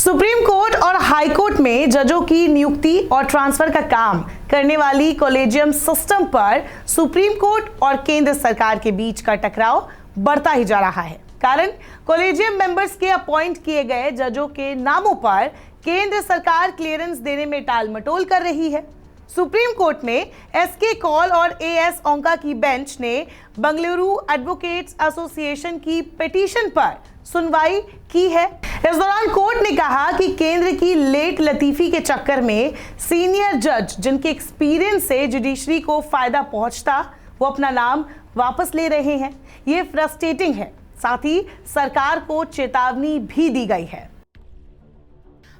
Supreme court और high court में जजों की नियुक्ति और ट्रांसफर का काम करने वाली कॉलेजियम सिस्टम पर सुप्रीम कोर्ट और केंद्र सरकार के बीच का टकराव बढ़ता ही जा रहा है। कारण कॉलेजियम मेंबर्स के अपॉइंट किए गए जजों के नामों पर केंद्र सरकार क्लियरेंस देने में टालमटोल कर रही है। सुप्रीम कोर्ट में एसके कौल और एएस ओंका की बेंच ने बेंगलुरु एडवोकेट्स एसोसिएशन की पिटीशन पर सुनवाई की है। इस दौरान कोर्ट ने कहा कि केंद्र की लेट लतीफी के चक्कर में सीनियर जज जिनके एक्सपीरियंस से जुडिशरी को फायदा पहुंचता वो अपना नाम वापस ले रहे हैं। ये फ्रस्ट्रेटिंग है। साथ ही सरकार को चेतावनी भी दी गई है।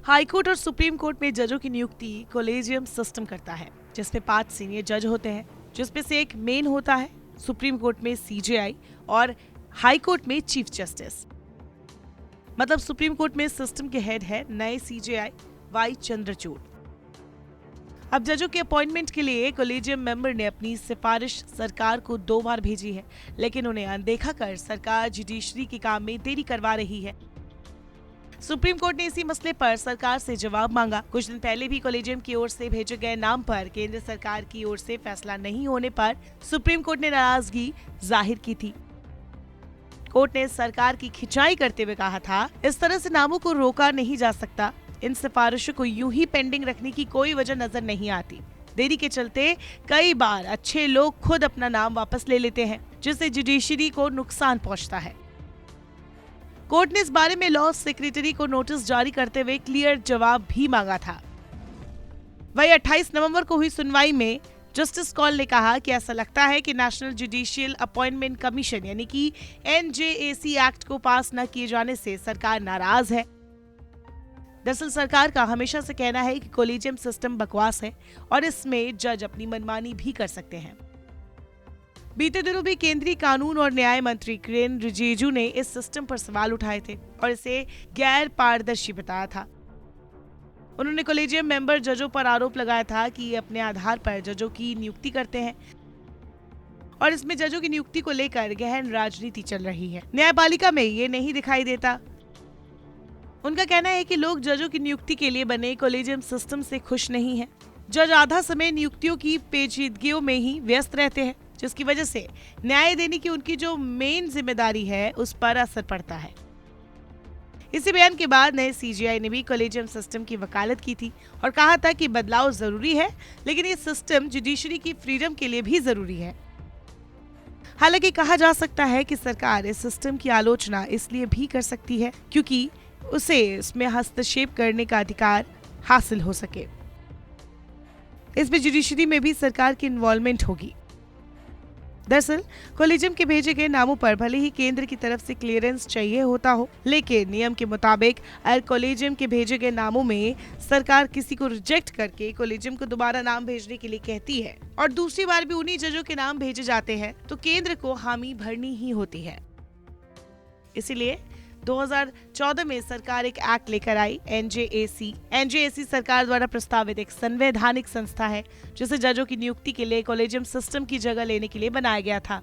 हाई कोर्ट और सुप्रीम कोर्ट में जजों की नियुक्ति कॉलेजियम सिस्टम करता है, जिसमें 5 सीनियर जज होते हैं, जिसमें से एक मेन होता है। सुप्रीम कोर्ट में सीजेआई और हाई कोर्ट में चीफ जस्टिस। मतलब सुप्रीम कोर्ट में सिस्टम के हेड है नए सीजेआई वाई चंद्रचूड़। अब जजों के अपॉइंटमेंट के लिए कॉलेजियम मेंबर ने अपनी सिफारिश सरकार को 2 बार भेजी है, लेकिन उन्हें अनदेखा कर सरकार जुडिशरी के काम में देरी करवा रही है। सुप्रीम कोर्ट ने इसी मसले पर सरकार से जवाब मांगा। कुछ दिन पहले भी कॉलेजियम की ओर से भेजे गए नाम पर केंद्र सरकार की ओर से फैसला नहीं होने पर सुप्रीम कोर्ट ने नाराजगी जाहिर की थी। कोर्ट ने सरकार की खिंचाई करते हुए कहा था, इस तरह से नामों को रोका नहीं जा सकता। इन सिफारिशों को यूं ही पेंडिंग रखने की कोई वजह नजर नहीं आती। देरी के चलते कई बार अच्छे लोग खुद अपना नाम वापस ले लेते हैं, जिससे जुडिशरी को नुकसान पहुंचता है। कोर्ट ने इस बारे में लॉ सेक्रेटरी को नोटिस जारी करते हुए क्लियर जवाब भी मांगा था। वही 28 नवंबर को हुई सुनवाई में जस्टिस कौल ने कहा कि ऐसा लगता है कि नेशनल जुडिशियल अपॉइंटमेंट कमीशन यानी कि एनजेएसी एक्ट को पास न किए जाने से सरकार नाराज है। दरअसल सरकार का हमेशा से कहना है कि कॉलेजियम सिस्टम बकवास है और इसमें जज अपनी मनमानी भी कर सकते हैं। बीते दिनों भी केंद्रीय कानून और न्याय मंत्री किरेन रिजिजू ने इस सिस्टम पर सवाल उठाए थे और इसे गैर पारदर्शी बताया था। उन्होंने कॉलेजियम मेंबर जजों पर आरोप लगाया था कि ये अपने आधार पर जजों की नियुक्ति करते हैं और इसमें जजों की नियुक्ति को लेकर गहन राजनीति चल रही है। न्यायपालिका में ये नहीं दिखाई देता। उनका कहना है कि लोग जजों की नियुक्ति के लिए बने कॉलेजियम सिस्टम से खुश नहीं हैं। जज आधा समय नियुक्तियों की पेचीदगियों में ही व्यस्त रहते हैं, जिसकी वजह से न्याय देने की उनकी जो मेन जिम्मेदारी है उस पर असर पड़ता है। इसी बयान के बाद नए सीजीआई ने भी कॉलेजियम सिस्टम की वकालत की थी और कहा था कि बदलाव जरूरी है, लेकिन ये सिस्टम जुडिशरी की फ्रीडम के लिए भी जरूरी है। हालांकि कहा जा सकता है कि सरकार इस सिस्टम की आलोचना इसलिए भी कर सकती है क्योंकि उसे इसमें हस्तक्षेप करने का अधिकार हासिल हो सके। इसमें जुडिशरी में भी सरकार की इन्वॉल्वमेंट होगी। दरअसल कॉलेजियम के भेजे गए नामों पर भले ही केंद्र की तरफ से क्लियरेंस चाहिए होता हो, लेकिन नियम के मुताबिक अगर कॉलेजियम के भेजे गए नामों में सरकार किसी को रिजेक्ट करके कॉलेजियम को दोबारा नाम भेजने के लिए कहती है और दूसरी बार भी उन्हीं जजों के नाम भेजे जाते हैं, तो केंद्र को हामी भरनी ही होती है। इसीलिए 2014 में सरकार एक एक्ट लेकर आई, एनजेएसी सरकार द्वारा प्रस्तावित एक संवैधानिक संस्था है जिसे जजों की नियुक्ति के लिए कॉलेजियम सिस्टम की जगह लेने के लिए बनाया गया था।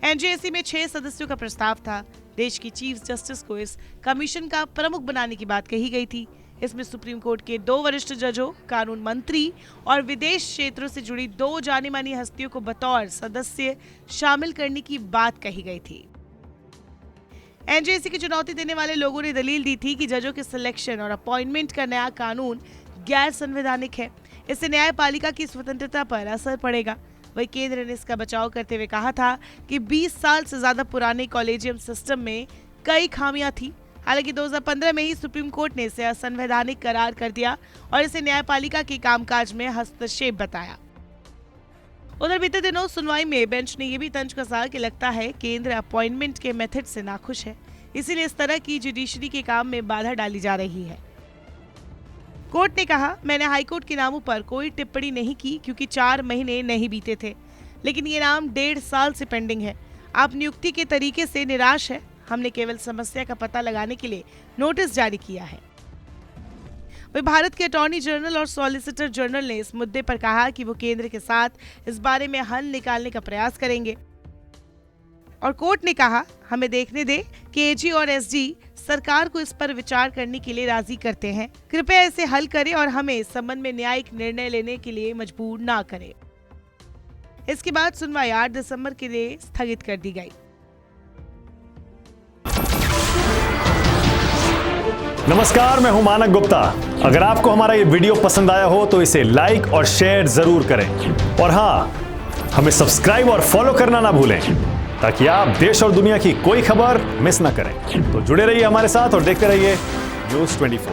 एनजेएसी में 6 सदस्यों का प्रस्ताव था। देश की चीफ जस्टिस को इस कमीशन का प्रमुख बनाने की बात कही गई थी। इसमें सुप्रीम कोर्ट के 2 वरिष्ठ जजों, कानून मंत्री और विदेश क्षेत्रों से जुड़ी 2 जानी मानी हस्तियों को बतौर सदस्य शामिल करने की बात कही गई थी। एनजेएसी की चुनौती देने वाले लोगों ने दलील दी थी कि जजों के सिलेक्शन और अपॉइंटमेंट का नया कानून गैर संवैधानिक है। इससे न्यायपालिका की स्वतंत्रता पर असर पड़ेगा। वही केंद्र ने इसका बचाव करते हुए कहा था कि 20 साल से ज्यादा पुराने कॉलेजियम सिस्टम में कई खामियां थी। हालांकि 2015 में ही सुप्रीम कोर्ट ने इसे असंवैधानिक करार कर दिया और इसे न्यायपालिका के कामकाज में हस्तक्षेप बताया। उधर बीते दिनों सुनवाई में बेंच ने यह भी तंज कसा कि लगता है केंद्र अपॉइंटमेंट के मेथड से नाखुश है, इसीलिए इस तरह की जुडिशरी के काम में बाधा डाली जा रही है। कोर्ट ने कहा, मैंने हाईकोर्ट के नामों पर कोई टिप्पणी नहीं की क्योंकि 4 महीने नहीं बीते थे, लेकिन ये नाम 1.5 साल से पेंडिंग है। आप नियुक्ति के तरीके से निराश है। हमने केवल समस्या का पता लगाने के लिए नोटिस जारी किया है। वही भारत के अटॉर्नी जनरल और सॉलिसिटर जनरल ने इस मुद्दे पर कहा कि वो केंद्र के साथ इस बारे में हल निकालने का प्रयास करेंगे। और कोर्ट ने कहा, हमें देखने दे कि एजी और एसजी सरकार को इस पर विचार करने के लिए राजी करते हैं। कृपया इसे हल करें और हमें इस संबंध में न्यायिक निर्णय लेने के लिए मजबूर ना करें। इसके बाद सुनवाई 8 दिसंबर के लिए स्थगित कर दी गई। नमस्कार, मैं हूं मानक गुप्ता। अगर आपको हमारा ये वीडियो पसंद आया हो तो इसे लाइक और शेयर जरूर करें और हाँ, हमें सब्सक्राइब और फॉलो करना ना भूलें ताकि आप देश और दुनिया की कोई खबर मिस ना करें। तो जुड़े रहिए हमारे साथ और देखते रहिए News 24।